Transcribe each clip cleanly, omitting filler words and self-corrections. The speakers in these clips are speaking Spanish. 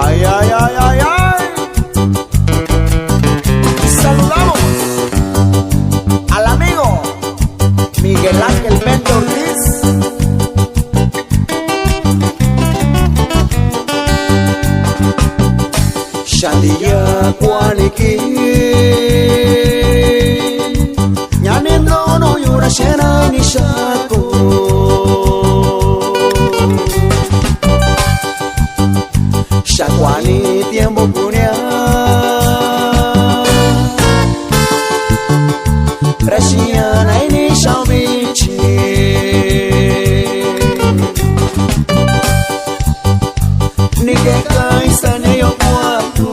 Ay, ay, ay, ay, ay. Saludamos al amigo Miguel Ángel Méndez Ortiz. Shandilla Kuaniki Nyanendo no yura shena ni shako Shakwani tiempo punya Rashiana ini shaubichi Nikeka isane yo kuatu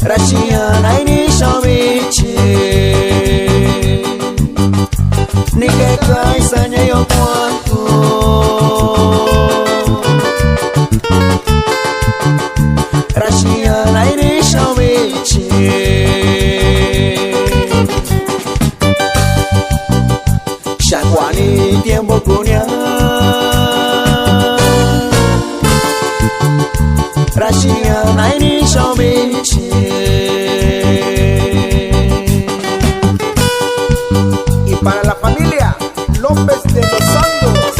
Rashiana ini shaubichi Nikeka isane yo kuatu Rashiana ini shaubichi Shakwani tiempo punya Rashiana ini shaubichi. Y para la familia López de los Santos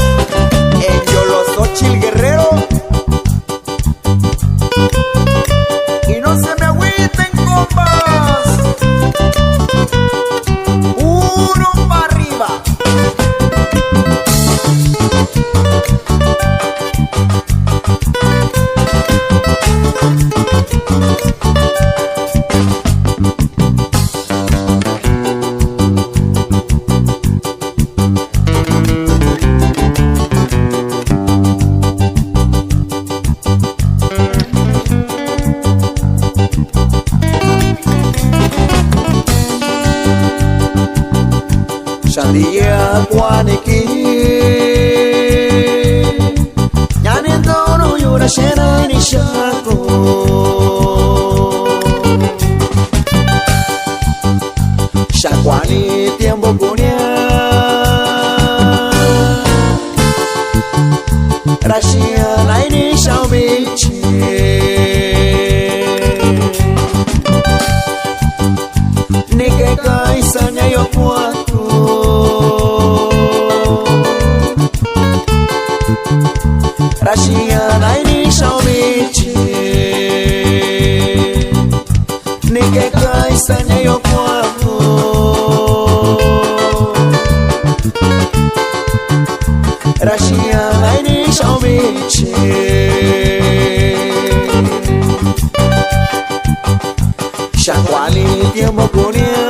en Yolosochil Guerrero. Y no se me agüiten, compas. Uno para arriba. Shandilla Kuaniki Nyanendo no yura shena ni shako Shakwani tiempo punya Rashiana ini shaubichi Nikeka isanya yo kuatu Rashiana ini shaubichi Nikeka isanya yo kuatu Rashiana ini shaubichi Shakwani tiempo punya